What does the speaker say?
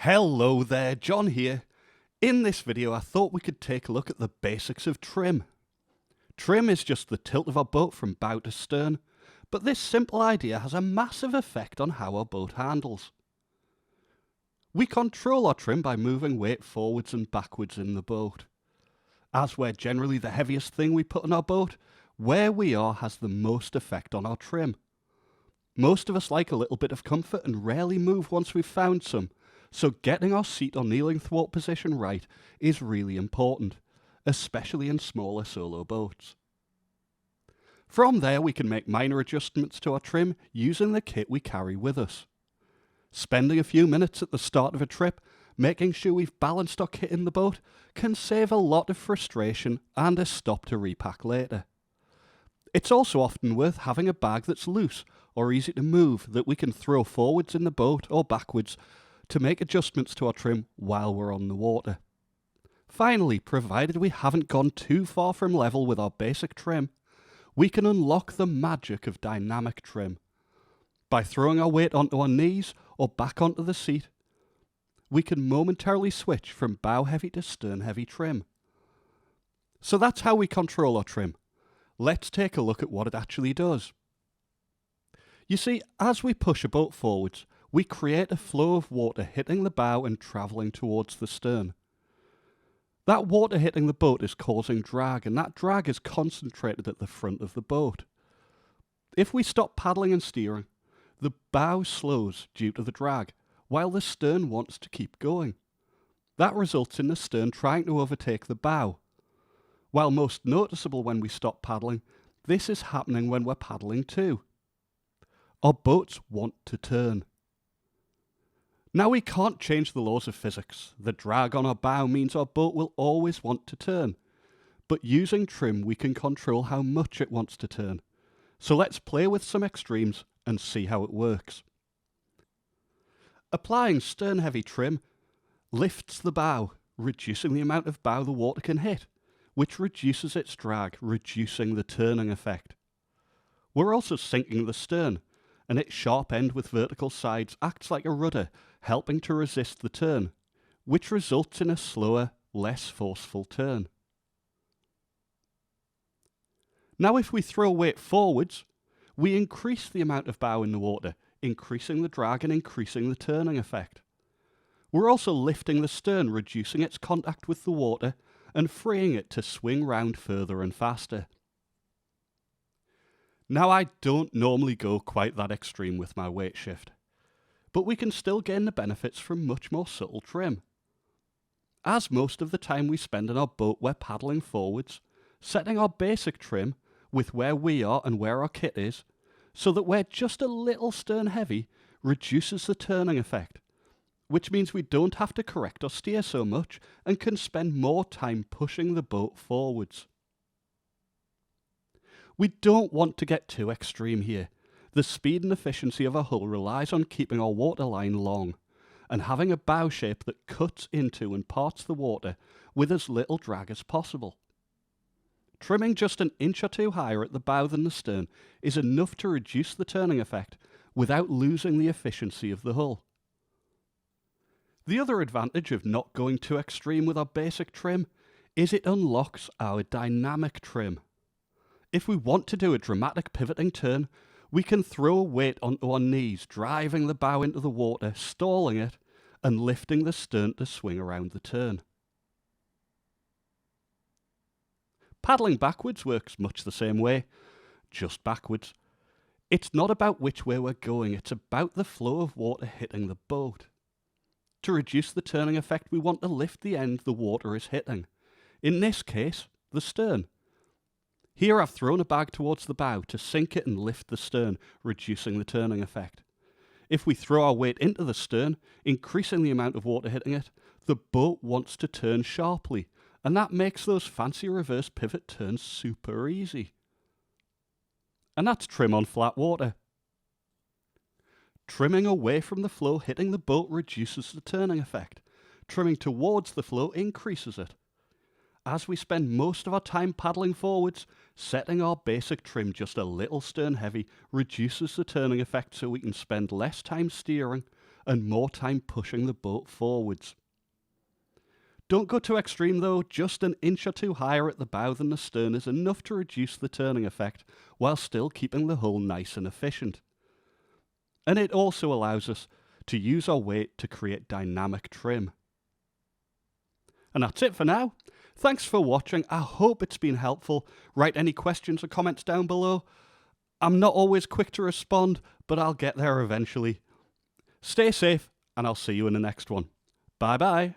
Hello there, John here. In this video I thought we could take a look at the basics of trim. Trim is just the tilt of our boat from bow to stern, but this simple idea has a massive effect on how our boat handles. We control our trim by moving weight forwards and backwards in the boat. As we're generally the heaviest thing we put on our boat, where we are has the most effect on our trim. Most of us like a little bit of comfort and rarely move once we've found some, so getting our seat or kneeling thwart position right is really important, especially in smaller solo boats. From there we can make minor adjustments to our trim using the kit we carry with us. Spending a few minutes at the start of a trip making sure we've balanced our kit in the boat can save a lot of frustration and a stop to repack later. It's also often worth having a bag that's loose or easy to move that we can throw forwards in the boat or backwards to make adjustments to our trim while we're on the water. Finally, provided we haven't gone too far from level with our basic trim, we can unlock the magic of dynamic trim. By throwing our weight onto our knees or back onto the seat, we can momentarily switch from bow heavy to stern heavy trim. So that's how we control our trim. Let's take a look at what it actually does. You see, as we push a boat forwards, we create a flow of water hitting the bow and travelling towards the stern. That water hitting the boat is causing drag, and that drag is concentrated at the front of the boat. If we stop paddling and steering, the bow slows due to the drag, while the stern wants to keep going. That results in the stern trying to overtake the bow. While most noticeable when we stop paddling, this is happening when we're paddling too. Our boats want to turn. Now we can't change the laws of physics. The drag on our bow means our boat will always want to turn. But using trim we can control how much it wants to turn. So let's play with some extremes and see how it works. Applying stern heavy trim lifts the bow, reducing the amount of bow the water can hit, which reduces its drag, reducing the turning effect. We're also sinking the stern, and its sharp end with vertical sides acts like a rudder, helping to resist the turn, which results in a slower, less forceful turn. Now if we throw weight forwards, we increase the amount of bow in the water, increasing the drag and increasing the turning effect. We're also lifting the stern, reducing its contact with the water and freeing it to swing round further and faster. Now I don't normally go quite that extreme with my weight shift, but we can still gain the benefits from much more subtle trim. As most of the time we spend in our boat we're paddling forwards, setting our basic trim with where we are and where our kit is, so that we're just a little stern heavy, reduces the turning effect, which means we don't have to correct or steer so much and can spend more time pushing the boat forwards. We don't want to get too extreme here. The speed and efficiency of our hull relies on keeping our waterline long and having a bow shape that cuts into and parts the water with as little drag as possible. Trimming just an inch or two higher at the bow than the stern is enough to reduce the turning effect without losing the efficiency of the hull. The other advantage of not going too extreme with our basic trim is it unlocks our dynamic trim. If we want to do a dramatic pivoting turn, we can throw a weight onto our knees, driving the bow into the water, stalling it, and lifting the stern to swing around the turn. Paddling backwards works much the same way, just backwards. It's not about which way we're going, it's about the flow of water hitting the boat. To reduce the turning effect, we want to lift the end the water is hitting. In this case, the stern. Here I've thrown a bag towards the bow to sink it and lift the stern, reducing the turning effect. If we throw our weight into the stern, increasing the amount of water hitting it, the boat wants to turn sharply, and that makes those fancy reverse pivot turns super easy. And that's trim on flat water. Trimming away from the flow hitting the boat reduces the turning effect. Trimming towards the flow increases it. As we spend most of our time paddling forwards, setting our basic trim just a little stern heavy reduces the turning effect so we can spend less time steering and more time pushing the boat forwards. Don't go too extreme though, just an inch or two higher at the bow than the stern is enough to reduce the turning effect while still keeping the hull nice and efficient. And it also allows us to use our weight to create dynamic trim. And that's it for now. Thanks for watching. I hope it's been helpful. Write any questions or comments down below. I'm not always quick to respond, but I'll get there eventually. Stay safe, and I'll see you in the next one. Bye bye.